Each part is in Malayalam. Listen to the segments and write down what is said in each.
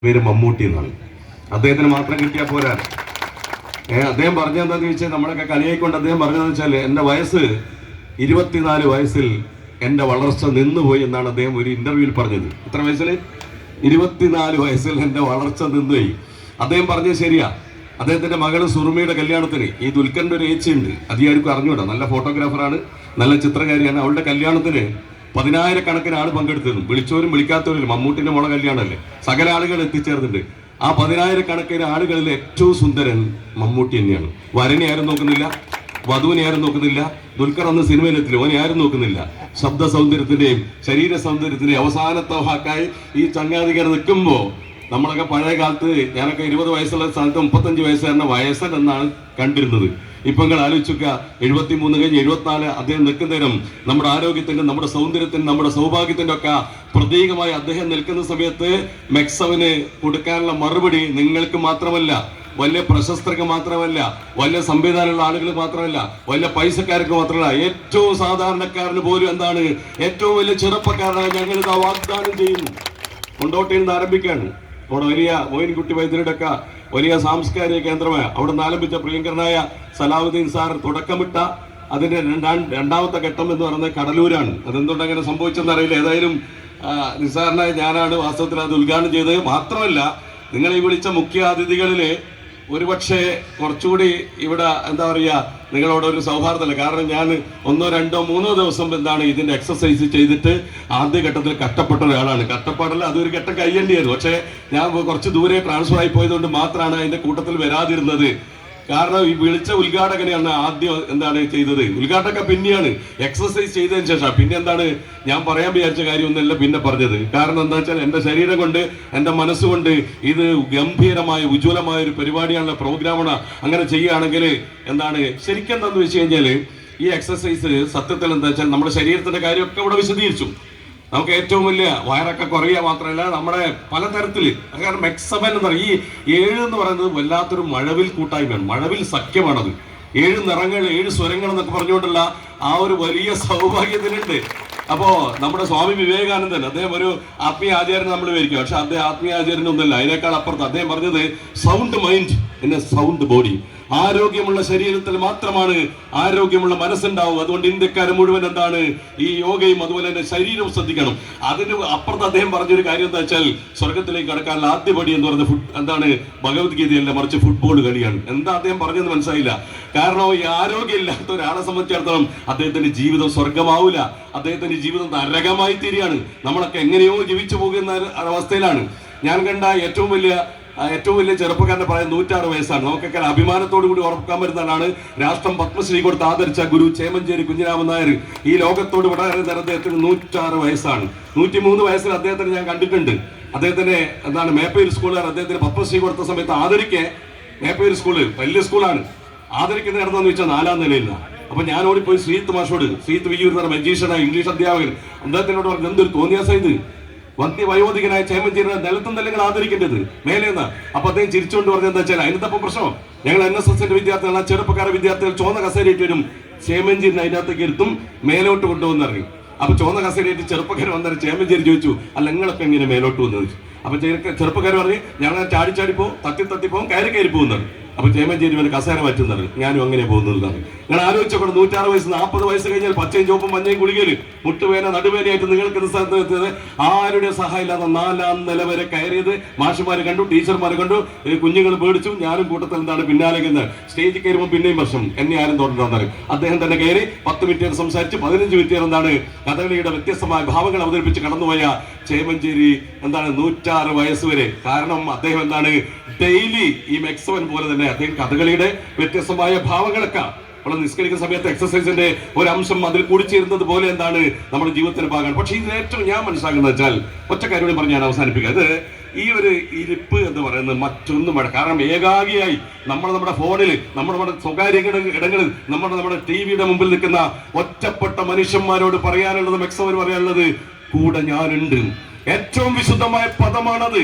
പേര് മമ്മൂട്ടി എന്നാണ്. അദ്ദേഹത്തിന് മാത്രം കിട്ടിയാൽ പോരാ. അദ്ദേഹം പറഞ്ഞതെന്താണെന്ന് ചോദിച്ചാൽ, നമ്മളൊക്കെ കളിയായിക്കൊണ്ട് അദ്ദേഹം പറഞ്ഞതെന്ന് വെച്ചാൽ, എൻ്റെ വയസ്സ് 24 വയസ്സിൽ എൻ്റെ വളർച്ച നിന്നുപോയി എന്നാണ് അദ്ദേഹം ഒരു ഇന്റർവ്യൂവിൽ പറഞ്ഞത്. ഇത്ര വയസ്സിൽ 24 വയസ്സിൽ എൻ്റെ വളർച്ച നിന്നുപോയി. അദ്ദേഹം പറഞ്ഞത് ശരിയാ. അദ്ദേഹത്തിന്റെ മകള് സുറുമയുടെ കല്യാണത്തിന് ഈ ദുൽഖറിന്റെ ഒരു ഏച്ചിയുണ്ട്, അധികാരിക്കും അറിഞ്ഞൂടാ, നല്ല ഫോട്ടോഗ്രാഫറാണ്, നല്ല ചിത്രകാരിയാണ്. അവളുടെ കല്യാണത്തിന് 10,000-കണക്കിന് ആൾ പങ്കെടുത്തിരുന്നു. വിളിച്ചവരും വിളിക്കാത്തവരും. മമ്മൂട്ടിന്റെ മോളെ കല്യാണമല്ലേ, സകല ആളുകൾ എത്തിച്ചേർന്നിട്ടുണ്ട്. ആ 10,000-കണക്കിന് ആളുകളിൽ ഏറ്റവും സുന്ദരൻ മമ്മൂട്ടി തന്നെയാണ്. വരനെ ആരും നോക്കുന്നില്ല, വധുവിനെ ആരും നോക്കുന്നില്ല. ദുൽഖർ അന്ന് സിനിമയിലെത്തില്ല, ഓനെ ആരും നോക്കുന്നില്ല. ശബ്ദ സൗന്ദര്യത്തിന്റെയും ശരീര സൗന്ദര്യത്തിന്റെയും അവസാനത്തെ വാക്കായി ഈ ചങ്ങാതികർ നിൽക്കുമ്പോ, നമ്മളൊക്കെ പഴയ കാലത്ത്, ഞാനൊക്കെ 20 വയസ്സുള്ള സ്ഥലത്ത് 35 വയസ്സുകാരനെ വയസ്സൻ എന്നാണ് കണ്ടിരുന്നത്. ഇപ്പൊ നിങ്ങൾ ആലോചിക്കുക, 73 കഴിഞ്ഞ് 74 അദ്ദേഹം നിൽക്കുന്നതിനും നമ്മുടെ ആരോഗ്യത്തിന്റെ, നമ്മുടെ സൗന്ദര്യത്തിന്റെ, നമ്മുടെ സൗഭാഗ്യത്തിന്റെ ഒക്കെ പ്രതീകമായി അദ്ദേഹം നിൽക്കുന്ന സമയത്ത് മെക്സവിന് കൊടുക്കാനുള്ള മറുപടി നിങ്ങൾക്ക് മാത്രമല്ല, വലിയ പ്രശസ്തർക്ക് മാത്രമല്ല, വലിയ സംവിധാനമുള്ള ആളുകൾ മാത്രമല്ല, വലിയ പൈസക്കാർക്ക് മാത്രമല്ല, ഏറ്റവും സാധാരണക്കാരന് പോലും എന്താണ്, ഏറ്റവും വലിയ ചെറുപ്പക്കാരനായി ഞങ്ങൾ ഇത് വാഗ്ദാനം ചെയ്യുന്നു. കൊണ്ടോട്ടിയിൽ നിന്ന് ആരംഭിക്കുകയാണ്. അവിടെ വലിയ മോയിൻകുട്ടി വൈദ്യരുടെ ഒക്കെ വലിയ സാംസ്കാരിക കേന്ദ്രമായ അവിടെ നിന്ന് ആരംഭിച്ച പ്രിയങ്കരനായ സലാഹുദ്ദീൻ സാർ തുടക്കമിട്ട അതിന്റെ രണ്ടാമത്തെ ഘട്ടം എന്ന് പറയുന്നത് കടലൂരാണ്. അതെന്തുകൊണ്ട് അങ്ങനെ സംഭവിച്ചെന്ന് അറിയില്ല. ഏതായാലും നിസാറിനായ ഞാനാണ് വാസ്തവത്തിൽ അത് ഉദ്ഘാടനം ചെയ്തത്. മാത്രമല്ല, നിങ്ങൾ ഈ വിളിച്ച മുഖ്യ അതിഥികളില് ഒരുപക്ഷെ കുറച്ചുകൂടി ഇവിടെ എന്താ പറയുക, നിങ്ങളോട് ഒരു സൗഹാർദ്ദമല്ല. കാരണം ഞാൻ 1, 2, 3 ദിവസം എന്താണ് ഇതിന്റെ എക്സസൈസ് ചെയ്തിട്ട് ആദ്യഘട്ടത്തിൽ കഷ്ടപ്പെട്ട ഒരാളാണ്. കഷ്ടപ്പാടല്ല, അതൊരു ഘട്ടം കഴിയേണ്ടിയായിരുന്നു. പക്ഷേ ഞാൻ കുറച്ച് ദൂരെ ട്രാൻസ്ഫർ ആയി പോയതുകൊണ്ട് മാത്രമാണ് അതിന്റെ കൂട്ടത്തിൽ വരാതിരുന്നത്. കാരണം ഈ വിളിച്ച ഉദ്ഘാടകനെയാണ് ആദ്യം എന്താണ് ചെയ്തത്. ഉദ്ഘാടക പിന്നെയാണ് എക്സസൈസ് ചെയ്തതിന് ശേഷം. പിന്നെ എന്താണ് ഞാൻ പറയാൻ വിചാരിച്ച കാര്യമൊന്നുമല്ല പിന്നെ പറഞ്ഞത്. കാരണം എന്താ വെച്ചാൽ, എൻ്റെ ശരീരം കൊണ്ട്, എൻ്റെ മനസ്സുകൊണ്ട് ഇത് ഗംഭീരമായ ഉജ്ജ്വലമായ ഒരു പരിപാടിയാണുള്ള പ്രോഗ്രാമാണ്. അങ്ങനെ ചെയ്യുകയാണെങ്കിൽ എന്താണ് ശരിക്കും എന്താന്ന് വെച്ച് കഴിഞ്ഞാൽ, ഈ എക്സസൈസ് സത്യത്തിൽ എന്താ വെച്ചാൽ നമ്മുടെ ശരീരത്തിന്റെ കാര്യമൊക്കെ ഇവിടെ വിശദീകരിച്ചു. നമുക്ക് ഏറ്റവും വലിയ വയറൊക്കെ കുറയുക മാത്രമല്ല, നമ്മുടെ പലതരത്തില്, കാരണം മെക്സവൻ എന്ന് പറയും, ഈ 7 എന്ന് പറയുന്നത് വല്ലാത്തൊരു മഴവിൽ കൂട്ടായ്മയാണ്, മഴവിൽ സഖ്യമാണത്. 7 നിറങ്ങൾ, 7 സ്വരങ്ങൾ എന്നൊക്കെ പറഞ്ഞുകൊണ്ടുള്ള ആ ഒരു വലിയ സൗഭാഗ്യത്തിനുണ്ട്. അപ്പോ നമ്മുടെ സ്വാമി വിവേകാനന്ദൻ, അദ്ദേഹം ഒരു ആത്മീയ ആചാര്യൻ നമ്മൾ വിചാരിക്കും. പക്ഷെ അദ്ദേഹം ആത്മീയ ആചാര്യനൊന്നുമല്ല, അതിനേക്കാൾ അപ്പുറത്ത്. അദ്ദേഹം പറഞ്ഞത് sound mind in A sound body. ആരോഗ്യമുള്ള ശരീരത്തിൽ മാത്രമാണ് ആരോഗ്യമുള്ള മനസ്സുണ്ടാവും. അതുകൊണ്ട് ഇന്ത്യക്കാർ മുഴുവൻ എന്താണ് ഈ യോഗയും അതുപോലെ തന്നെ ശരീരവും ശ്രദ്ധിക്കണം. അതിന് അപ്പുറത്ത് അദ്ദേഹം പറഞ്ഞൊരു കാര്യം എന്താ വെച്ചാൽ, സ്വർഗത്തിലേക്ക് കടക്കാനുള്ള ആദ്യപടി എന്ന് പറയുന്നത് എന്താണ്, ഭഗവത്ഗീതയല്ല, മറിച്ച് ഫുട്ബോൾ കളിയാണ്. എന്താ അദ്ദേഹം പറഞ്ഞതെന്ന് മനസ്സിലായില്ല. കാരണം ഈ ആരോഗ്യം ഇല്ലാത്ത ഒരാളെ സംബന്ധിച്ചിടത്തോളം അദ്ദേഹത്തിന്റെ ജീവിതം സ്വർഗമാവില്ല, അദ്ദേഹത്തിന്റെ ജീവിതം നരകമായി തീരുകയാണ്. നമ്മളൊക്കെ എങ്ങനെയോ ജീവിച്ചു പോകുന്ന അവസ്ഥയിലാണ്. ഞാൻ കണ്ട ഏറ്റവും വലിയ ചെറുപ്പക്കാരന്റെ പ്രായം 106 വയസ്സാണ്. നമുക്കൊക്കെ അഭിമാനത്തോടു കൂടി ഓർക്കാൻ വരുന്നതാണ് രാഷ്ട്രം പത്മശ്രീ കൊടുത്ത് ആദരിച്ച ഗുരു ചേമഞ്ചേരി കുഞ്ഞിരാമൻ നായർ. ഈ ലോകത്തോട് വളരെ അദ്ദേഹത്തിന് 106 വയസ്സാണ്. 103 വയസ്സിൽ അദ്ദേഹത്തിന് ഞാൻ കണ്ടിട്ടുണ്ട്. അദ്ദേഹത്തിന് എന്താണ് മേപ്പയൂർ സ്കൂളുകാർ അദ്ദേഹത്തിന് പത്മശ്രീ കൊടുത്ത സമയത്ത് ആദരിക്കെ, മേപ്പയൂർ സ്കൂള് വലിയ സ്കൂളാണ്, ആദരിക്കുന്ന നടന്നെന്ന് വെച്ചാൽ 4ാം നിലയിലാണ്. അപ്പൊ ഞാൻ ഓടിപ്പോയി ശ്രീത്ത് മാഷോട്, ശ്രീത്ത് വിയ്യൂർ എന്ന് പറഞ്ഞ മജീഷ്യനായ ഇംഗ്ലീഷ് അധ്യാപകൻ, അദ്ദേഹത്തിനോട് പറഞ്ഞു, എന്തൊരു തോന്നിയാസം ഇത്, വയോധികനായ ചേമഞ്ചേരിനെ നിലത്തും നിങ്ങൾ ആദരിക്കേണ്ടത് മേലേന്ന്. അപ്പൊ അദ്ദേഹം ചിരിച്ചുകൊണ്ട് പറഞ്ഞത് എന്താ വെച്ചാൽ, അതിനകത്തപ്പം പ്രശ്നം, ഞങ്ങൾ NSSന്റെ വിദ്യാർത്ഥികൾ, ചെറുപ്പക്കാരുടെ വിദ്യാർത്ഥികൾ ചുവന്ന കസേരയിട്ട് വരും, ചേമഞ്ചേരിനെ അതിനകത്തേക്ക് ഇരുത്തും, മേലോട്ട് കൊണ്ടുവന്ന് ഇറങ്ങി. അപ്പൊ ചുവന്ന കസേരയിട്ട് ചെറുപ്പക്കാർ വന്നാൽ ചേമഞ്ചേരി ചോദിച്ചു, അല്ല നിങ്ങളൊക്കെ എങ്ങനെ മേലോട്ട് വന്നു ചോദിച്ചു. അപ്പൊ ചെറുപ്പക്കാർ പറഞ്ഞ്, ഞങ്ങൾ ചാടിപ്പോവും, തട്ടിപ്പോവും, കയറി പോകുന്നതാണ്. അപ്പൊ ചേമഞ്ചേരി വന്ന് കസേര മാറ്റുന്നത്, ഞാനും അങ്ങനെ പോകുന്നതാണ്. നിങ്ങൾ ആലോചിച്ചോക്കണം, 106 വയസ്സ്, 40 വയസ്സ് കഴിഞ്ഞാൽ പച്ചയും ചുവപ്പും മഞ്ഞയും ഗുളികയില് മുട്ടുവേന നടുവേനയായിട്ട് നിങ്ങൾക്ക് എത്തിയത് ആരുടെ സഹായം ഇല്ലാതെ 4ാം നില വരെ കയറിയത് മാഷുമാര് കണ്ടു, ടീച്ചർമാര് കണ്ടു, കുഞ്ഞുങ്ങൾ പേടിച്ചു. ഞാനും കൂട്ടത്തിൽ എന്താണ് പിന്നാലെ സ്റ്റേജിൽ കയറുമ്പോൾ പിന്നെയും വർഷം എന്നെ ആരും തോന്നിട്ടാണ്. അദ്ദേഹം തന്നെ കയറി 10 മിനിറ്റ് സംസാരിച്ച് 15 മിനിറ്റ് എന്താണ് കഥകളിയുടെ വ്യത്യസ്തമായ ഭാവങ്ങൾ അവതരിപ്പിച്ച് കടന്നുപോയ ചേമഞ്ചേരി എന്താണ് 106 വയസ്സ് വരെ. കാരണം അദ്ദേഹം എന്താണ് ഡെയിലി ഈ മെക്സവൻ പോലെ തന്നെ അദ്ദേഹം കഥകളിയുടെ വ്യത്യസ്തമായ ഭാവങ്ങളൊക്കെ നമ്മൾ നിസ്കരിക്കുന്ന സമയത്ത് എക്സസൈസിന്റെ ഒരു അംശം അതിൽ കൂടിച്ചേരുന്നത് പോലെ എന്താണ് നമ്മുടെ ജീവിതത്തിന്റെ ഭാഗമാണ്. പക്ഷെ ഇതിൽ ഏറ്റവും ഞാൻ മനസ്സിലാക്കുന്നത് വെച്ചാൽ, ഒറ്റ കാര്യം പറഞ്ഞ് ഞാൻ അവസാനിപ്പിക്കുക, അത് ഈ ഒരു ഇരിപ്പ് എന്ന് പറയുന്നത് മറ്റൊന്നും വേണം. കാരണം ഏകാഗിയായി നമ്മുടെ ഫോണിൽ, നമ്മുടെ സ്വകാര്യ ഇടങ്ങളിൽ, നമ്മുടെ TV-യുടെ മുമ്പിൽ നിൽക്കുന്ന ഒറ്റപ്പെട്ട മനുഷ്യന്മാരോട് പറയാനുള്ളത്, മെക്സവന് പറയാനുള്ളത്, കൂടെ ഞാനുണ്ട്. ഏറ്റവും വിശുദ്ധമായ പദമാണത്.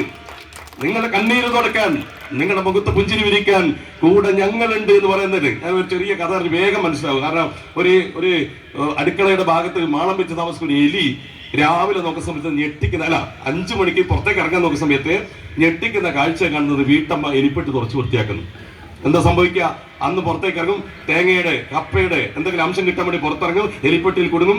നിങ്ങളുടെ കണ്ണീര് തുടക്കാൻ, നിങ്ങളുടെ മുഖത്ത് പുഞ്ചിരി വിരിക്കാൻ കൂടെ ഞങ്ങളുണ്ട് എന്ന് പറയുന്നത്. ഞാൻ ഒരു ചെറിയ കഥ വേഗം മനസ്സിലാവും. കാരണം ഒരു അടുക്കളയുടെ ഭാഗത്ത് മാളം വെച്ച് താമസിക്കുന്ന എലി രാവിലെ നോക്കുന്ന സമയത്ത് ഞെട്ടിക്കുന്ന 5 മണിക്ക് പുറത്തേക്ക് ഇറങ്ങാൻ നോക്കുന്ന സമയത്ത് ഞെട്ടിക്കുന്ന കാഴ്ച കാണുന്നത് വീട്ടമ്മ എലിപ്പെട്ട് തുറച്ച് വൃത്തിയാക്കുന്നു. എന്താ സംഭവിക്കുക? അന്ന് പുറത്തേക്ക് ഇറങ്ങും, തേങ്ങയുടെ കപ്പയുടെ എന്തെങ്കിലും അംശം കിട്ടാൻ വേണ്ടി പുറത്തിറങ്ങും, എലിപ്പെട്ടിയിൽ കൊടുങ്ങും,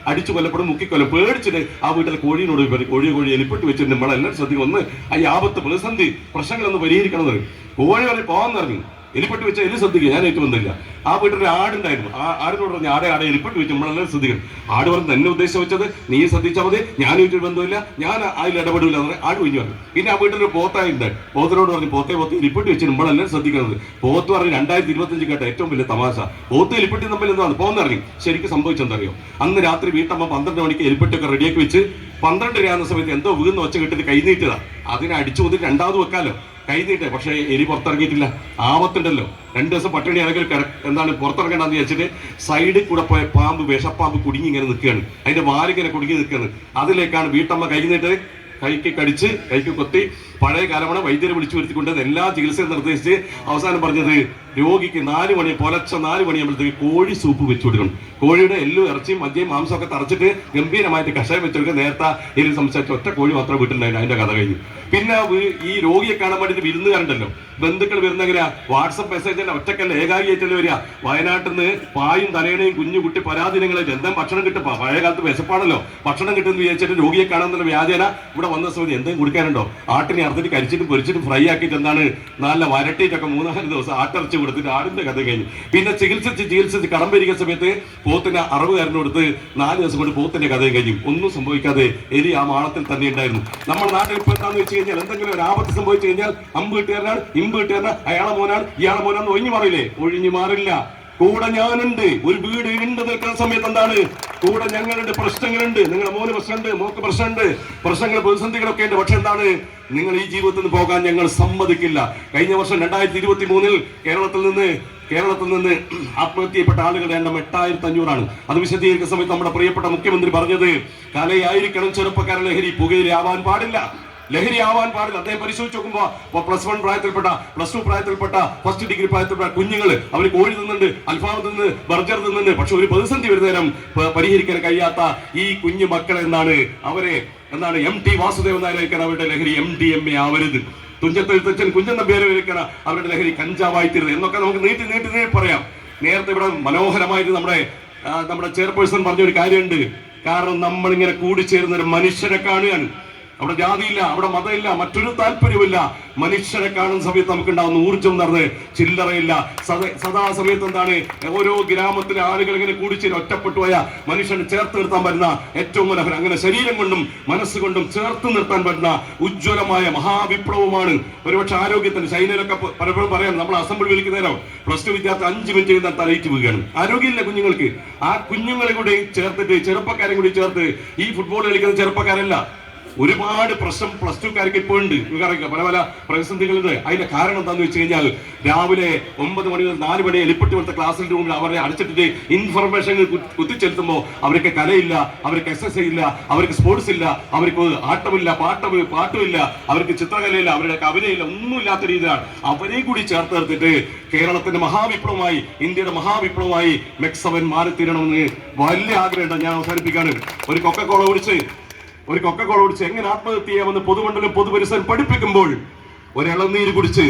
അടിച്ചു കൊല്ലപ്പെടും, മുക്കിക്കൊല്ലം. പേടിച്ചിട്ട് ആ വീട്ടിലെ കോഴിയോട് കോഴി എലിപ്പെട്ട് വെച്ചിട്ട് നമ്മളെല്ലാം ശ്രദ്ധിക്കും. ഒന്ന് ഈ ആപത്ത് പ്രതിസന്ധി പ്രശ്നങ്ങളൊന്ന് പരിഹരിക്കണമെന്ന് കോഴി വരെ പോകാൻ ഇറങ്ങി. എലിപ്പെട്ട് വെച്ച എലി ശ്രദ്ധിക്കുക, ഞാൻ ഏറ്റവും ബന്ധമില്ല. ആ വീട്ടിൽ ഒരു ആടുണ്ടായിരുന്നു. ആ ആടിനോട് പറഞ്ഞു ആടെ എലിപ്പെട്ട് വെച്ച് നമ്മളെല്ലാം ശ്രദ്ധിക്കണം. ആട് പറഞ്ഞു എന്നെ ഉദ്ദേശിച്ച് വെച്ചത് നീ ശ്രദ്ധിച്ചാൽ മതി, ഞാൻ വീട്ടിൽ ബന്ധമില്ല, ഞാൻ അതിൽ ഇടപെടില്ല എന്ന് ആട് കുഞ്ഞു പറഞ്ഞു. പിന്നെ ആ വീട്ടിൽ ഒരു പോത്തായിട്ടുണ്ട്. പോത്തിനോട് പറഞ്ഞു പോത്തെ എലിപ്പെട്ട് വെച്ച് നമ്മളെല്ലാം ശ്രദ്ധിക്കുന്നത്. പോത്ത് പറഞ്ഞു 2025 കേട്ട ഏറ്റവും വലിയ തമാശ, പോത്ത് എലിപ്പെട്ടി തമ്മിൽ എന്താണ് പോകുന്നിറങ്ങി. ശരിക്കും സംഭവിച്ചെന്തറിയോ? അന്ന് രാത്രി വീട്ടമ്മ 12 മണിക്ക് എലിപ്പെട്ടൊക്കെ റെഡിയാക്കി വെച്ച് 12 രൂപ സമയത്ത് എന്തോ വീന്ന് വെച്ച് കിട്ടിട്ട് കൈ നീട്ടതാ. അതിനെ അടിച്ചു കൊന്നിട്ട് 2ാമത് വെക്കാലോ, കൈ നീട്ടെ. പക്ഷേ എലി പുറത്തിറങ്ങിയിട്ടില്ല. ആപത്തുണ്ടല്ലോ. 2 ദിവസം പട്ടിണി ആണെങ്കിൽ പുറത്തിറങ്ങണ്ടെന്ന് വിചാരിച്ചിട്ട് സൈഡിൽ കൂടെ പോയ പാമ്പ്, വിഷപ്പാമ്പ് കുടുങ്ങി ഇങ്ങനെ നിൽക്കുകയാണ്. അതിന്റെ വാലിങ്ങനെ കുടുങ്ങി നിൽക്കുകയാണ്. അതിലേക്കാണ് വീട്ടമ്മ കൈ നീട്ട് കൈക്ക് കടിച്ച് കൈക്ക് കൊത്തി പഴയ കാലമാണ് വൈദ്യരെ വിളിച്ചു വരുത്തിക്കൊണ്ട് എല്ലാ ചികിത്സയും നിർദ്ദേശിച്ച് അവസാനം പറഞ്ഞത് രോഗിക്ക് 4 മണി പുലർച്ചെ 4 മണിയാകുമ്പോഴത്തേക്ക് കോഴി സൂപ്പ് വെച്ചു കൊടുക്കണം. കോഴിയുടെ എല്ലും ഇറച്ചിയും മദ്യയും മാംസമൊക്കെ തറച്ചിട്ട് ഗംഭീരമായിട്ട് കഷായം വെച്ചു കൊടുക്കുക. നേരത്തെ ഇതിൽ സംസാരിച്ച ഒറ്റ കോഴി മാത്രം വീട്ടിലുണ്ടായിരുന്നു. അതിന്റെ കഥ കഴിഞ്ഞു. പിന്നെ ഈ രോഗിയെ കാണാൻ വേണ്ടിയിട്ട് വിരുന്നുകാരുണ്ടല്ലോ, ബന്ധുക്കൾ വരുന്ന എങ്ങനെയാ? വാട്സപ്പ് മെസ്സേജ് തന്നെ ഒറ്റക്കല്ല, ഏകാഗിയായിട്ടല്ലേ വരിക. വയനാട്ടിൽ നിന്ന് പായും തലയണയും കുഞ്ഞു കുട്ടി പരാതിനങ്ങളായിട്ട് എന്താ ഭക്ഷണം കിട്ടും. പഴയ കാലത്ത് വിശപ്പാണല്ലോ, ഭക്ഷണം കിട്ടുമെന്ന് വിചാരിച്ചിട്ട് രോഗിയെ കാണാൻ വ്യാജേന ഇവിടെ വന്ന സമയത്ത് എന്തെങ്കിലും കൊടുക്കാനുണ്ടോ? ആട്ടിനെ അറുത്തിട്ട് കരിച്ചിട്ടും പൊരിച്ചിട്ടും ഫ്രൈ ആക്കിയിട്ട് നല്ല വരട്ടിയിട്ടൊക്കെ 3-4 ദിവസം ആട്ടിറച്ചി കൊടുത്തിട്ട് ആടിന്റെ കഥ കഴിഞ്ഞു. പിന്നെ ചികിത്സിച്ച് കടം ഭരിക്കുന്ന സമയത്ത് പോത്തിന് അറവുകാരനോടുത്ത് 4 ദിവസം കൊണ്ട് പോത്തിന്റെ കഥയും കഴിഞ്ഞു. ഒന്നും സംഭവിക്കാതെ എലി ആ മാളത്തിൽ തന്നെ ഉണ്ടായിരുന്നു. നമ്മുടെ നാട്ടിൽ ഇപ്പൊ എന്താണെന്ന് വെച്ച് കഴിഞ്ഞാൽ എന്തെങ്കിലും ഒരു ആപത്ത് സംഭവിച്ചു കഴിഞ്ഞാൽ അമ്പ് കിട്ടുകാരനാണ്, ഇമ്പ് കിട്ടുകാരനാണ്, അയാളെ മോനാണ്, ഇയാളെ മോനാന്ന് ഒഴിഞ്ഞു മാറിയില്ലേ? ഒഴിഞ്ഞു മാറില്ല. കൂടെ ഞാനുണ്ട്. ഒരു വീട് ഇരുണ്ട് നിൽക്കുന്ന സമയത്ത് എന്താണ്? കൂടെ ഞങ്ങളുണ്ട്. പ്രശ്നങ്ങളുണ്ട്. നിങ്ങളുടെ മോന് പ്രശ്നമുണ്ട്, മോക്ക് പ്രശ്നമുണ്ട്, പ്രശ്നങ്ങൾ പ്രതിസന്ധികളൊക്കെ ഉണ്ട്. പക്ഷെ എന്താണ്? നിങ്ങൾ ഈ ജീവിതത്തിൽ നിന്ന് പോകാൻ ഞങ്ങൾ സമ്മതിക്കില്ല. കഴിഞ്ഞ വർഷം 2023 കേരളത്തിൽ നിന്ന് ആത്മഹത്യപ്പെട്ട ആളുകളുടെ എണ്ണം 8500 അത് വിശദീകരിക്കുന്ന സമയത്ത് നമ്മുടെ പ്രിയപ്പെട്ട മുഖ്യമന്ത്രി പറഞ്ഞത് കലയായിരിക്കണം ചെറുപ്പക്കാരൻ, ലഹരി പുകയിലാവാൻ പാടില്ല, ലഹരി ആവാൻ പാടില്ല. അദ്ദേഹം പരിശോധിച്ച് നോക്കുമ്പോൾ +1 പ്രായത്തിൽപ്പെട്ട, +2 പ്രായത്തിൽപ്പെട്ട, ഫസ്റ്റ് ഡിഗ്രി പ്രായത്തിൽപ്പെട്ട കുഞ്ഞുങ്ങൾ അവർ കോഴി തിന്നുന്നുണ്ട്, അൽഫാം തിന്ന്, ബർഗർ തിന്നുന്നുണ്ട്. പക്ഷെ ഒരു പ്രതിസന്ധി വരുന്നേരം പരിഹരിക്കാൻ കഴിയാത്ത ഈ കുഞ്ഞു മക്കളെ അവരെ MT വാസുദേവൻ നായരായിരിക്കണം അവരുടെ ലഹരി. MDMA ആവരുത്. തുഞ്ചത്തെഴുത്തച്ഛൻ കുഞ്ചൻ നമ്പ്യാരായിരിക്കണം അവരുടെ ലഹരി കഞ്ചാവായി തീരുന്നത് എന്നൊക്കെ നമുക്ക് നീട്ടി പറയാം. നേരത്തെ ഇവിടെ മനോഹരമായിട്ട് നമ്മുടെ ചെയർപേഴ്സൺ പറഞ്ഞൊരു കാര്യമുണ്ട്. കാരണം നമ്മളിങ്ങനെ കൂടിച്ചേരുന്ന ഒരു മനുഷ്യരെ കാണുകയാണ്. അവിടെ ജാതിയില്ല, അവിടെ മതമില്ല, മറ്റൊരു താല്പര്യമില്ല. മനുഷ്യരെ കാണുന്ന സമയത്ത് നമുക്ക് ഉണ്ടാകുന്ന ഊർജ്ജം നടന്ന് ചില്ലറയില്ല. സദാ സമയത്ത് ഓരോ ഗ്രാമത്തിലെ ആളുകൾ ഇങ്ങനെ കൂടിച്ചേരും. ഒറ്റപ്പെട്ടു പോയ മനുഷ്യനെ ചേർത്ത് നിർത്താൻ പറ്റുന്ന ഏറ്റവും മനോഹരം, അങ്ങനെ ശരീരം കൊണ്ടും മനസ്സുകൊണ്ടും ചേർത്ത് നിർത്താൻ പറ്റുന്ന ഉജ്ജ്വലമായ മഹാവിപ്ലവമാണ്. ഒരുപക്ഷെ ആരോഗ്യത്തിന് ചൈനയിലൊക്കെ പലപ്പോഴും പറയാം, നമ്മൾ അസംബ്ലി വിളിക്കുന്നേരം +2 വിദ്യാർത്ഥി 5 മിനിറ്റ് കഴിഞ്ഞാൽ തലയിട്ട് വീഴുകയാണ്. ആരോഗ്യമില്ല കുഞ്ഞുങ്ങൾക്ക്. ആ കുഞ്ഞുങ്ങളെ കൂടി ചേർത്തിട്ട്, ചെറുപ്പക്കാരെ കൂടി ചേർത്ത്, ഈ ഫുട്ബോൾ കളിക്കുന്ന ചെറുപ്പക്കാരല്ല, ഒരുപാട് പ്രശ്നം +2കാർക്ക് ഇപ്പോൾ ഉണ്ട്. പല പ്രതിസന്ധികളുണ്ട്. അതിന്റെ കാരണം എന്താണെന്ന് വെച്ച് കഴിഞ്ഞാൽ രാവിലെ 9 മണി മുതൽ 4 മണി എലിപ്പെട്ടി പോലത്തെ ക്ലാസ്സിൽ റൂമിൽ അവരെ അടച്ചിട്ടിട്ട് ഇൻഫർമേഷൻ കുത്തിച്ചെലുത്തുമ്പോൾ അവർക്ക് കലയില്ല, അവർക്ക് SSI ഇല്ല, അവർക്ക് സ്പോർട്സ് ഇല്ല, അവർക്ക് ആട്ടമില്ല, പാട്ടുമില്ല, അവർക്ക് ചിത്രകലയില്ല, അവരുടെ അഭിനയില്ല, ഒന്നുമില്ലാത്ത രീതിയിലാണ്. അവരെ കൂടി ചേർത്ത് നിർത്തിയിട്ട് കേരളത്തിന്റെ മഹാവിപ്ലവമായി, ഇന്ത്യയുടെ മഹാവിപ്ലവമായി മെക്സവൻ മാറിത്തീരണമെന്ന് വലിയ ആഗ്രഹമുണ്ട്. ഞാൻ അവസാനിപ്പിക്കാണ്. ഒരു കൊക്കക്കോള കുടിച്ച് എങ്ങനെ ആത്മഹത്യ ചെയ്യാമെന്ന് പൊതുമണ്ഡലം പൊതുപരിസരം പഠിപ്പിക്കുമ്പോൾ ഒരു ഇളനീര് കുടിച്ച്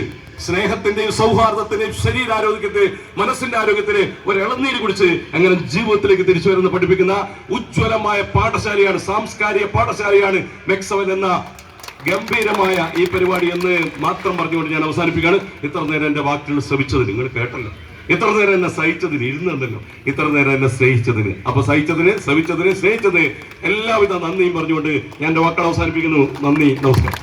സ്നേഹത്തിന്റെയും സൗഹാർദ്ദത്തിന്റെയും ശരീരാരോഗ്യത്തിന്റെ മനസ്സിന്റെ ആരോഗ്യത്തിന് ഒരു ഇളനീര് കുടിച്ച് അങ്ങനെ ജീവിതത്തിലേക്ക് തിരിച്ചു വരുന്ന പഠിപ്പിക്കുന്ന ഉജ്ജ്വലമായ പാഠശാലയാണ്, സാംസ്കാരിക പാഠശാലയാണ് മെക്സവൻ എന്ന ഗംഭീരമായ ഈ പരിപാടി എന്ന് മാത്രം പറഞ്ഞുകൊണ്ട് ഞാൻ അവസാനിപ്പിക്കുകയാണ്. ഇത്ര നേരം എന്റെ വാക്കുകൾ ശ്രമിച്ചത് നിങ്ങൾ കേട്ടല്ലോ. ഇത്ര നേരം എന്നെ സഹിച്ചതിന് ഇരുന്നല്ലോ, ഇത്ര നേരം എന്നെ സ്നേഹിച്ചതിന്, അപ്പൊ സഹിച്ചതിന്, ശ്രമിച്ചതിന്, സ്നേഹിച്ചതിന് എല്ലാവിധ നന്ദിയും പറഞ്ഞുകൊണ്ട് ഞാൻ എന്റെ വാക്കുകൾ അവസാനിപ്പിക്കുന്നു. നന്ദി, നമസ്കാരം.